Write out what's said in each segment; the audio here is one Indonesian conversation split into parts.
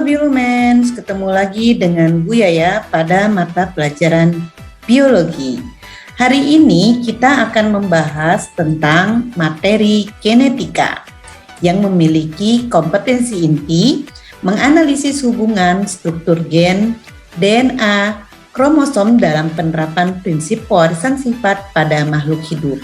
Biolumens, ketemu lagi dengan Bu Yaya pada mata pelajaran biologi. Hari ini kita akan membahas tentang materi genetika yang memiliki kompetensi inti menganalisis hubungan struktur gen, DNA, kromosom dalam penerapan prinsip pewarisan sifat pada makhluk hidup.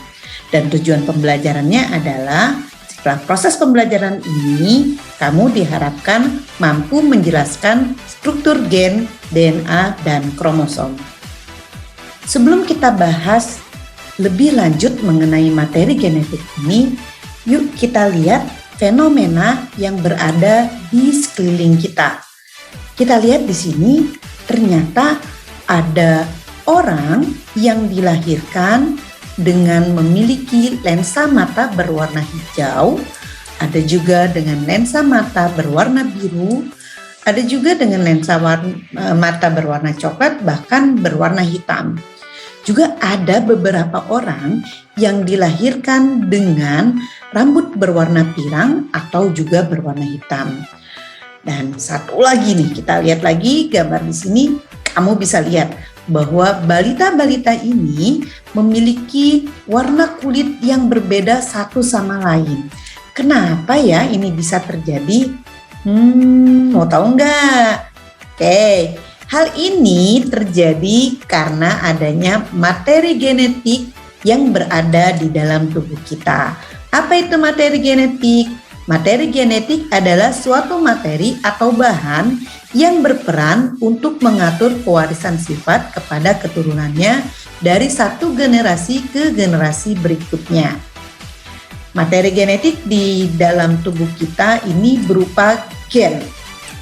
Dan tujuan pembelajarannya adalah setelah proses pembelajaran ini, kamu diharapkan mampu menjelaskan struktur gen, DNA, dan kromosom. Sebelum kita bahas lebih lanjut mengenai materi genetik ini, yuk kita lihat fenomena yang berada di sekeliling kita. Kita lihat di sini, ternyata ada orang yang dilahirkan dengan memiliki lensa mata berwarna hijau, ada juga dengan lensa mata berwarna biru, ada juga dengan lensa mata berwarna coklat, bahkan berwarna hitam. Juga ada beberapa orang yang dilahirkan dengan rambut berwarna pirang atau juga berwarna hitam. Dan satu lagi nih, kita lihat lagi gambar di sini, kamu bisa lihat bahwa balita-balita ini memiliki warna kulit yang berbeda satu sama lain. Kenapa ya ini bisa terjadi? Mau tahu nggak? Oke, hal ini terjadi karena adanya materi genetik yang berada di dalam tubuh kita. Apa itu materi genetik? Materi genetik adalah suatu materi atau bahan yang berperan untuk mengatur pewarisan sifat kepada keturunannya dari satu generasi ke generasi berikutnya. Materi genetik di dalam tubuh kita ini berupa gen.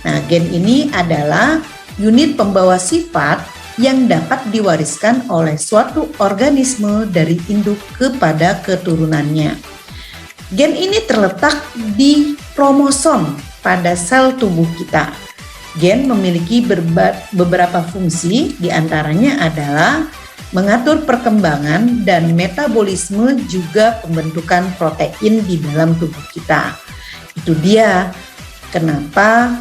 Nah, gen ini adalah unit pembawa sifat yang dapat diwariskan oleh suatu organisme dari induk kepada keturunannya. Gen ini terletak di kromosom pada sel tubuh kita. Gen memiliki beberapa fungsi, diantaranya adalah mengatur perkembangan dan metabolisme juga pembentukan protein di dalam tubuh kita. Itu dia kenapa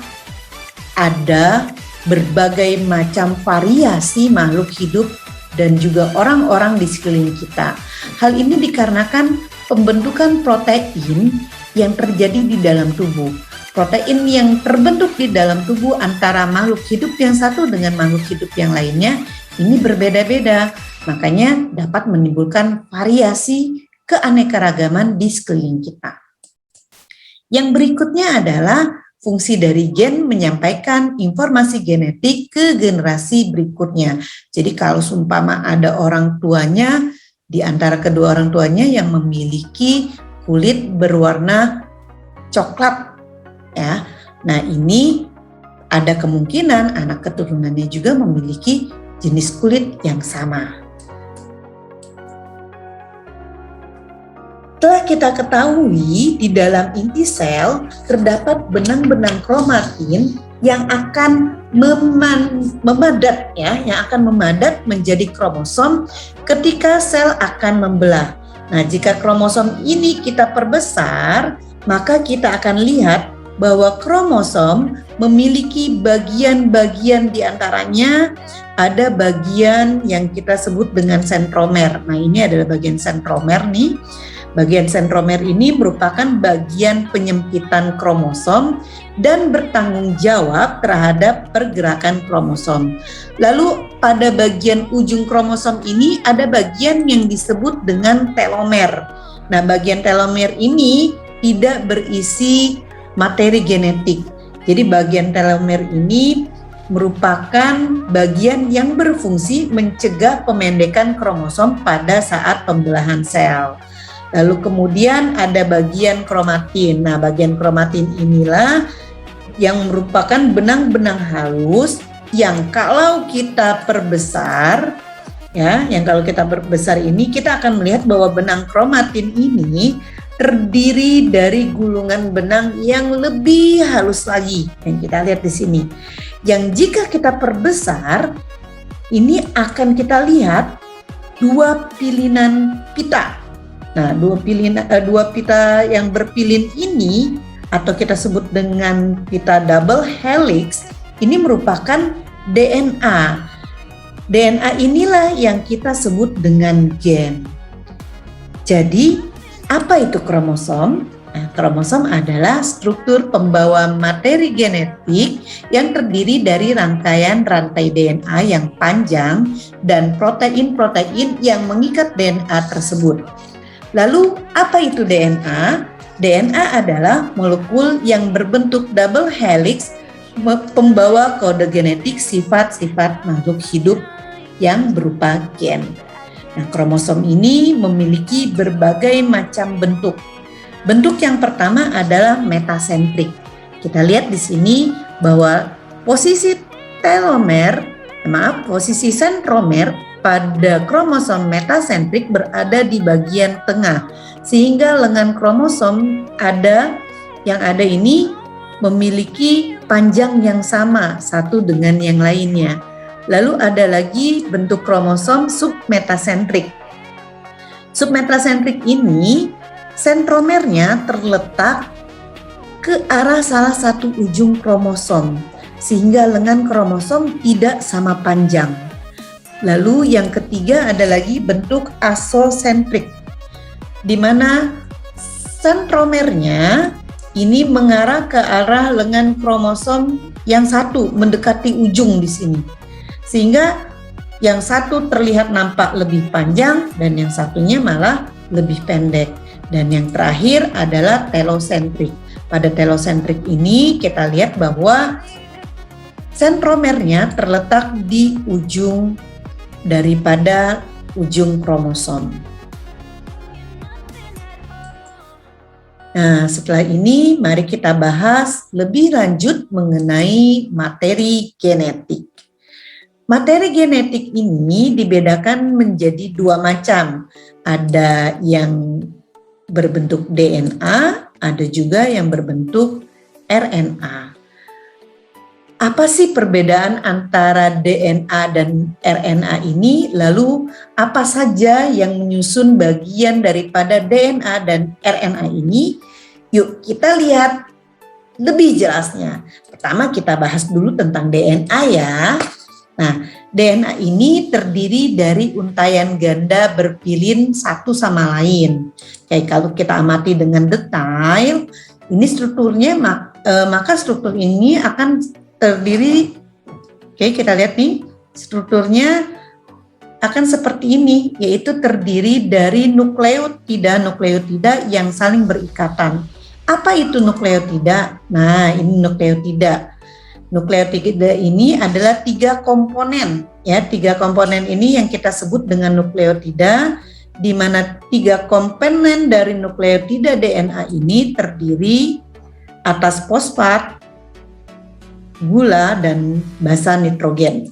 ada berbagai macam variasi makhluk hidup dan juga orang-orang di sekeliling kita. Hal ini dikarenakan pembentukan protein yang terjadi di dalam tubuh. Protein yang terbentuk di dalam tubuh antara makhluk hidup yang satu dengan makhluk hidup yang lainnya ini berbeda-beda. Makanya dapat menimbulkan variasi keanekaragaman di sekeliling kita. Yang berikutnya adalah fungsi dari gen menyampaikan informasi genetik ke generasi berikutnya. Jadi kalau seumpama ada orang tuanya, di antara kedua orang tuanya yang memiliki kulit berwarna coklat, ya. Nah, ini ada kemungkinan anak keturunannya juga memiliki jenis kulit yang sama. Telah kita ketahui di dalam inti sel terdapat benang-benang kromatin yang akan memadat menjadi kromosom ketika sel akan membelah. Nah, jika kromosom ini kita perbesar, maka kita akan lihat bahwa kromosom memiliki bagian-bagian diantaranya ada bagian yang kita sebut dengan sentromer. Nah, ini adalah bagian sentromer nih. Bagian sentromer ini merupakan bagian penyempitan kromosom dan bertanggung jawab terhadap pergerakan kromosom. Lalu pada bagian ujung kromosom ini ada bagian yang disebut dengan telomer. Nah, bagian telomer ini tidak berisi materi genetik. Jadi bagian telomer ini merupakan bagian yang berfungsi mencegah pemendekan kromosom pada saat pembelahan sel. Lalu kemudian ada bagian kromatin. Nah, bagian kromatin inilah yang merupakan benang-benang halus yang kalau kita perbesar, ini kita akan melihat bahwa benang kromatin ini terdiri dari gulungan benang yang lebih halus lagi. Yang kita lihat di sini. Yang jika kita perbesar, ini akan kita lihat dua pilihan pita. Nah, dua pita yang berpilin ini atau kita sebut dengan kita double helix, ini merupakan DNA. DNA inilah yang kita sebut dengan gen. Jadi, apa itu kromosom? Nah, kromosom adalah struktur pembawa materi genetik yang terdiri dari rangkaian rantai DNA yang panjang dan protein-protein yang mengikat DNA tersebut. Lalu, apa itu DNA? DNA adalah molekul yang berbentuk double helix pembawa kode genetik sifat-sifat makhluk hidup yang berupa gen. Nah, kromosom ini memiliki berbagai macam bentuk. Bentuk yang pertama adalah metasentrik. Kita lihat di sini bahwa posisi sentromer pada kromosom metasentrik berada di bagian tengah, sehingga lengan kromosom yang ada ini memiliki panjang yang sama satu dengan yang lainnya. Lalu ada lagi bentuk kromosom submetasentrik. Submetasentrik ini sentromernya terletak ke arah salah satu ujung kromosom, sehingga lengan kromosom tidak sama panjang. Lalu yang ketiga ada lagi bentuk asosentrik, di mana sentromernya ini mengarah ke arah lengan kromosom yang satu mendekati ujung di sini, sehingga yang satu terlihat nampak lebih panjang dan yang satunya malah lebih pendek. Dan yang terakhir adalah telosentrik. Pada telosentrik ini kita lihat bahwa sentromernya terletak di ujung daripada ujung kromosom. Nah, setelah ini mari kita bahas lebih lanjut mengenai materi genetik. Materi genetik ini dibedakan menjadi dua macam. Ada yang berbentuk DNA, ada juga yang berbentuk RNA. Apa sih perbedaan antara DNA dan RNA ini? Lalu apa saja yang menyusun bagian daripada DNA dan RNA ini? Yuk kita lihat lebih jelasnya. Pertama kita bahas dulu tentang DNA ya. Nah, DNA ini terdiri dari untayan ganda berpilin satu sama lain. Kayak kalau kita amati dengan detail, ini strukturnya maka struktur ini akan terdiri, kita lihat nih, strukturnya akan seperti ini, yaitu terdiri dari nukleotida yang saling berikatan. Apa itu nukleotida? Nah, ini nukleotida. Nukleotida ini adalah 3 komponen, ya. 3 komponen ini yang kita sebut dengan nukleotida, di mana 3 komponen dari nukleotida DNA ini terdiri atas fosfat, gula, dan basa nitrogen.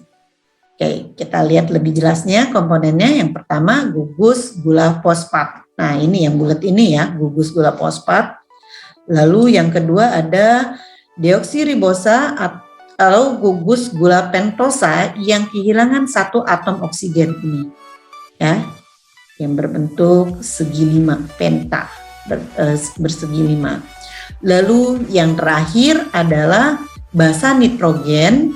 Oke, kita lihat lebih jelasnya komponennya. Yang pertama gugus gula fosfat. Nah, ini yang bulat ini ya, gugus gula fosfat. Lalu yang kedua ada deoksiribosa atau gugus gula pentosa yang kehilangan satu atom oksigen ini, ya, yang berbentuk segi 5, penta, bersegi 5. Lalu yang terakhir adalah basa nitrogen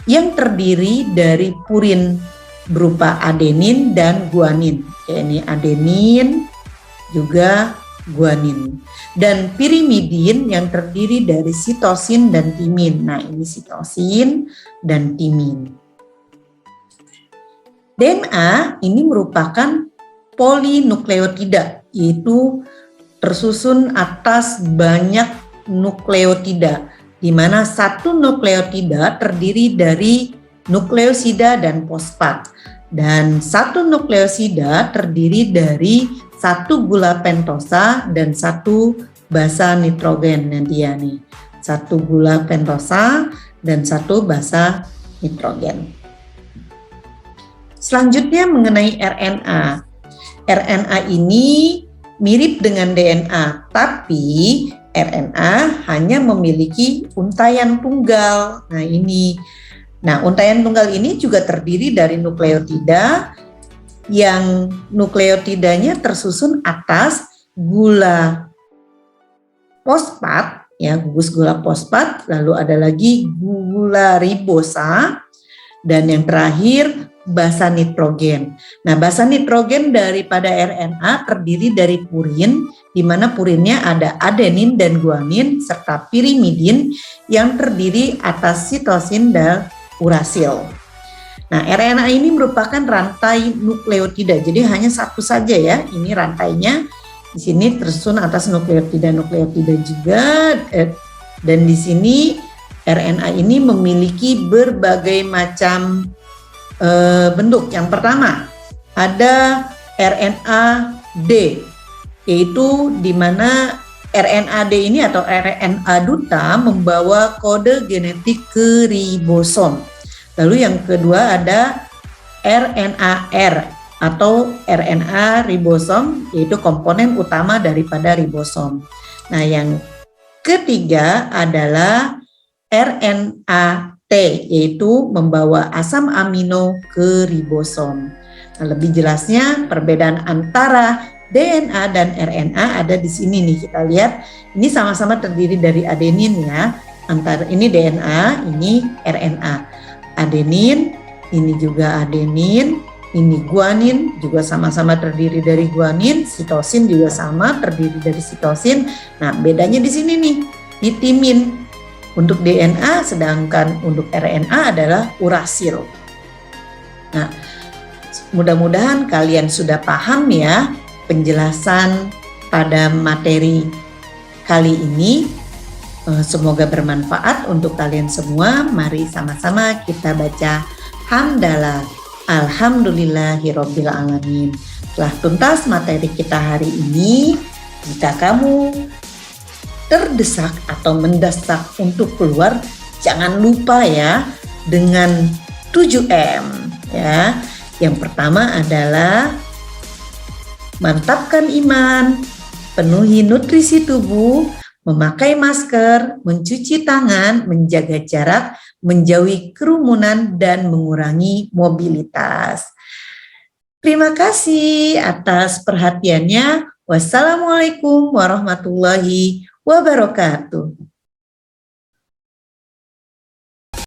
yang terdiri dari purin berupa adenin dan guanin. Kayak ini adenin juga guanin. Dan pirimidin yang terdiri dari sitosin dan timin. Nah, ini sitosin dan timin. DNA ini merupakan polinukleotida, yaitu tersusun atas banyak nukleotida, di mana satu nukleotida terdiri dari nukleosida dan fosfat, dan satu nukleosida terdiri dari satu gula pentosa dan satu basa nitrogen. Nanti ya nih, satu gula pentosa dan satu basa nitrogen. Selanjutnya mengenai RNA. RNA ini mirip dengan DNA, tapi RNA hanya memiliki untayan tunggal. Nah, ini. Nah, untayan tunggal ini juga terdiri dari nukleotida yang nukleotidanya tersusun atas gula fosfat ya, gugus gula fosfat, lalu ada lagi gula ribosa, dan yang terakhir basa nitrogen. Nah, basa nitrogen daripada RNA terdiri dari purin, di mana purinnya ada adenin dan guanin serta pirimidin yang terdiri atas sitosin dan urasil. Nah, RNA ini merupakan rantai nukleotida, jadi hanya satu saja ya, ini rantainya. Di sini tersusun atas nukleotida juga, dan di sini RNA ini memiliki berbagai macam bentuk. Yang pertama ada RNA D, yaitu di mana RNA D ini atau RNA duta membawa kode genetik ke ribosom. Lalu yang kedua ada RNA R atau RNA ribosom, yaitu komponen utama daripada ribosom. Nah, yang ketiga adalah RNA T, yaitu membawa asam amino ke ribosom. Nah, lebih jelasnya perbedaan antara DNA dan RNA ada di sini nih, kita lihat. Ini sama-sama terdiri dari adenin ya. Antara ini DNA, ini RNA. Adenin, ini juga adenin, ini guanin juga sama-sama terdiri dari guanin, sitosin juga sama terdiri dari sitosin. Nah, bedanya di sini nih, di timin. Untuk DNA, sedangkan untuk RNA adalah urasil. Nah, mudah-mudahan kalian sudah paham ya penjelasan pada materi kali ini. Semoga bermanfaat untuk kalian semua. Mari sama-sama kita baca hamdalah. Alhamdulillahirabbil alamin. Telah tuntas materi kita hari ini. Jika kamu terdesak atau mendesak untuk keluar, jangan lupa ya dengan 7M ya. Yang pertama adalah mantapkan iman, penuhi nutrisi tubuh, memakai masker, mencuci tangan, menjaga jarak, menjauhi kerumunan dan mengurangi mobilitas. Terima kasih atas perhatiannya. Wassalamualaikum warahmatullahi wabarakatuh.